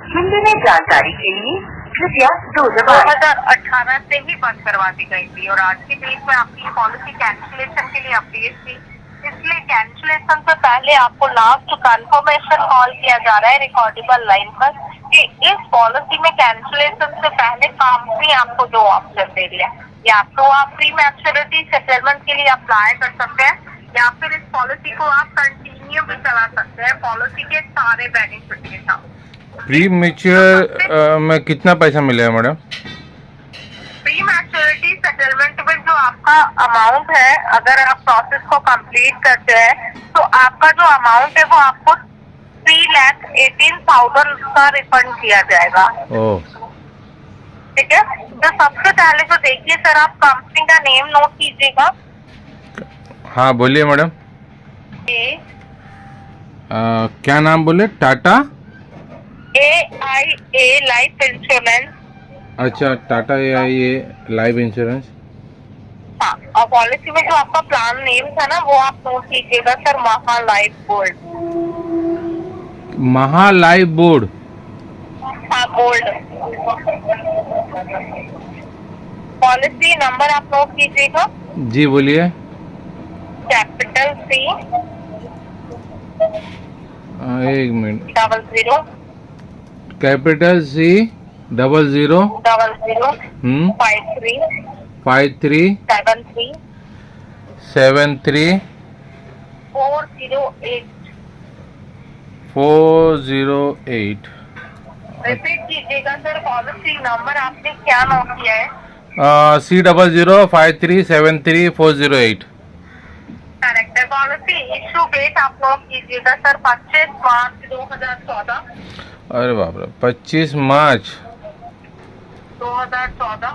हिंदी में जानकारी के लिए कृपया 2018 से ही बंद करवा दी गई थी और आज की डेट में आपकी पॉलिसी कैंसिलेशन के लिए अपडेट थी। इसलिए कैंसिलेशन से पहले आपको लास्ट कंफर्मेशन कॉल किया जा रहा है रिकॉर्डेबल लाइन पर कि इस पॉलिसी में कैंसिलेशन से पहले कंपनी आपको दो ऑप्शन दे रही है, या तो आप प्री मैच्योरिटी सेटलमेंट के लिए अप्लाई कर सकते हैं या फिर इस पॉलिसी को आप कंटिन्यू भी चला सकते हैं पॉलिसी के सारे बेनिफिट के साथ। प्री मैच्योर में कितना पैसा मिलेगा मैडम? प्री मैच्योरिटी सेटलमेंट में जो आपका अमाउंट है, अगर आप प्रोसेस को कंप्लीट करते हैं तो आपका जो अमाउंट है वो आपको 3,18,000 का रिफंड किया जाएगा। ओह, ठीक है, तो सबसे पहले तो देखिए सर, आप कंपनी का नेम नोट कीजिएगा। हाँ बोलिए मैडम। क्या नाम बोले? Tata AIA life insurance. अच्छा, टाटा AIA लाइफ इंश्योरेंस। हाँ, और पॉलिसी में जो आपका प्लान नेम था ना वो आप नोट कीजिएगा सर, महा लाइफ गोल्ड। महा लाइफ बोर्ड। हाँ, गोल्ड। पॉलिसी नंबर आप नोट कीजिएगा। जी बोलिए। कैपिटल C एक मिनट। 00 capital C 00 53 73 408। रिपीट कीजिएगा सर, पॉलिसी नंबर आपने क्या नोट किया है? C 00 53 73 408। करेक्ट है। पॉलिसी इशू डेट आप नोट कीजिएगा सर, 25 मार्च 2014। अरे बाप रे, 25 मार्च 2014।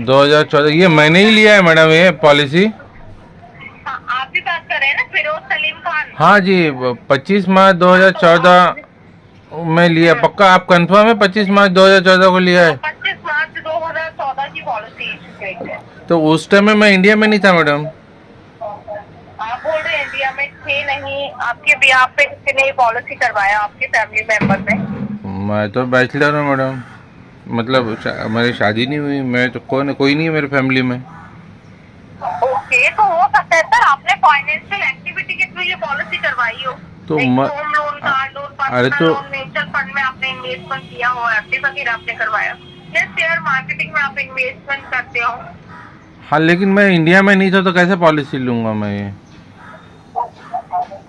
2014। ये मैंने ही लिया है मैडम ये पॉलिसी। हाँ, आप भी बात कर रहे हैं ना, फिरोज सलीम खान। हाँ जी, 25 मार्च 2014 में लिया। पक्का आप कंफर्म है 25 मार्च 2014 को लिया है? 25 मार्च 2014 की पॉलिसी इशू डेट है। तो उस टाइम में मैं इंडिया में नहीं था मैडम। आप बोल रहे हैं इंडिया में थे नहीं, आपके ब्याह पे किसने पॉलिसी करवाया आपके फैमिली मेंबर ने? मैं तो बैचलर हूँ मैडम, मतलब मेरी शादी नहीं हुई। मैं तो कोई नहीं है मेरे फैमिली में। ओके, तो हो सकता है सर आपने फाइनेंशियल एक्टिविटी के थ्रू ये पॉलिसी करवाई हो। तो होम लोन, कार लोन, अरे पर्सनल तो लोन, म्यूचुअल फंड में आपने इन्वेस्टमेंट किया हो, एफडी वगैरह आपने करवाया, या शेयर मार्केटिंग में आप इन्वेस्टमेंट करते हो। हाँ, लेकिन मैं इंडिया में नहीं था तो कैसे पॉलिसी लूंगा मैं ये?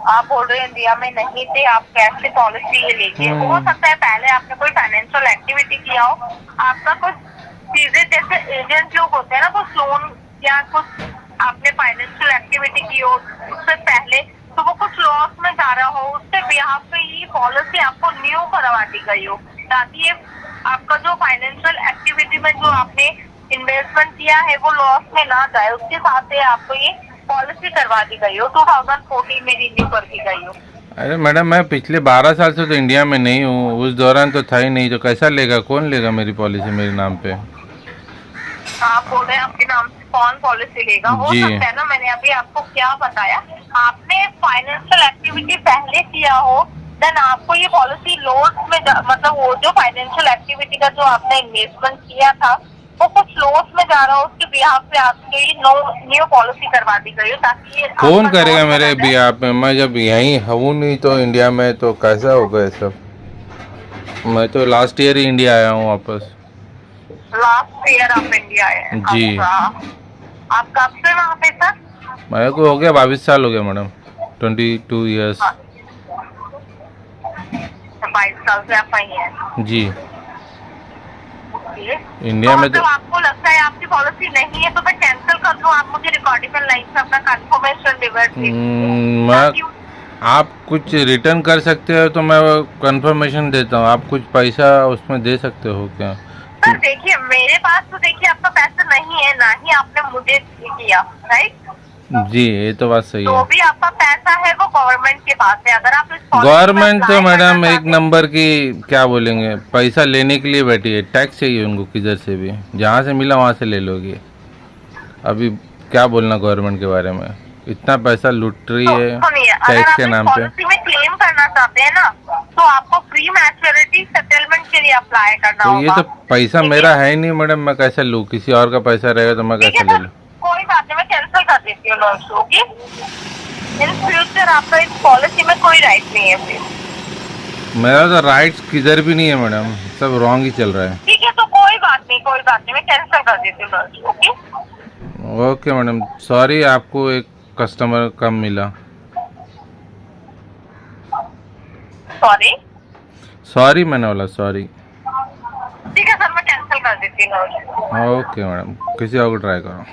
आप बोल रहे हैं इंडिया में नहीं थे, आप कैसे पॉलिसी ये लेंगे? हो सकता है पहले आपने कोई फाइनेंशियल एक्टिविटी किया हो, आपका कुछ चीजें जैसे एजेंट लोग होते हैं ना, कुछ लोन या कुछ आपने फाइनेंशियल एक्टिविटी की हो उससे पहले, तो वो कुछ लॉस में जा रहा हो, उसके बिहाफ पे ये पॉलिसी आपको न्यू करवा दी गई हो, ताकि ये आपका जो फाइनेंशियल एक्टिविटी में जो आपने इन्वेस्टमेंट किया है वो लॉस में ना जाए, उसके साथ से आपको ये पॉलिसी करवा दी गई हो, 2014 में रिन्यू कर दी गई हो। अरे मैडम, मैं पिछले 12 साल से तो इंडिया में नहीं हूँ, उस दौरान तो था ही नहीं, तो कैसा लेगा, कौन लेगा मेरी पॉलिसी मेरे नाम पे? आप बोल रहे हैं आपके नाम से कौन पॉलिसी लेगा? हो सकता है ना, मैंने अभी आपको क्या बताया, आपने फाइनेंशियल एक्टिविटी पहले किया हो, देन आपको ये पॉलिसी लॉस में मतलब वो जो फाइनेंशियल एक्टिविटी का जो आपने इन्वेस्टमेंट किया था वो कुछ लॉस में जा रहा हो, उसके बिहाफ पे आपके न्यू पॉलिसी करवा दी गई हो, ताकि ये कौन करेगा मेरे बिहाफ में? मैं जब यहीं हूँ नहीं तो इंडिया में, तो कैसा होगा ये सब? मैं तो लास्ट ईयर ही इंडिया आया हूँ वापस। लास्ट ईयर आप इंडिया आए हैं? जी। आप कब से वहाँ पे सर? मेरे को हो गया 22 साल हो गया मैडम, 22 ईयर्स। 22 साल से आप वहीं हैं? जी। इंडिया में तो आपको लगता है आपकी पॉलिसी नहीं है तो मैं कैंसिल कर दूं, आप मुझे रिकॉर्डिंग लाइन से अपना कंफर्मेशन रिवर्स आप कुछ रिटर्न कर सकते हो तो मैं कंफर्मेशन देता हूँ। आप कुछ पैसा उसमें दे सकते हो क्या? सर देखिए, मेरे पास तो देखिए आपका पैसा नहीं है, ना ही आपने मुझे किया, राइट? जी, ये तो बात सही है। तो भी आपका पैसा है वो गवर्नमेंट के पास है। अगर आप गवर्नमेंट तो मैडम एक नंबर की, क्या बोलेंगे, पैसा लेने के लिए बैठी है। टैक्स चाहिए उनको किधर से भी, जहाँ से मिला वहाँ से ले लोगे। अभी क्या बोलना गवर्नमेंट के बारे में, इतना पैसा लूट रही है टैक्स के नाम पे। पॉलिसी में क्लेम करना चाहते हैं ना, तो आपको प्री मैच्योरिटी सेटलमेंट के लिए अप्लाई करना तो ये होगा। तो पैसा मेरा है ही नहीं मैडम, मैं कैसे लूँ? किसी और का पैसा रहेगा तो मैं ठीक कैसे है ले सर, लूँ? कोई बात नहीं, मैं कैंसिल कर देती हूँ लॉन्च। ओके, इन फ्यूचर आपका इस पॉलिसी में कोई राइट नहीं है फिर। मेरा तो राइट्स किधर भी नहीं है मैडम, सब रॉन्ग ही चल रहा है। ठीक है, तो कोई बात नहीं, मैं कैंसिल कर देती हूँ launch. Okay, okay madam, sorry आपको एक कस्टमर कम मिला। सॉरी मैंने बोला सॉरी। ठीक है सर, मैं कैंसिल कर देती हूँ लॉन्च। ओके मैडम, किसी और को ट्राई करो।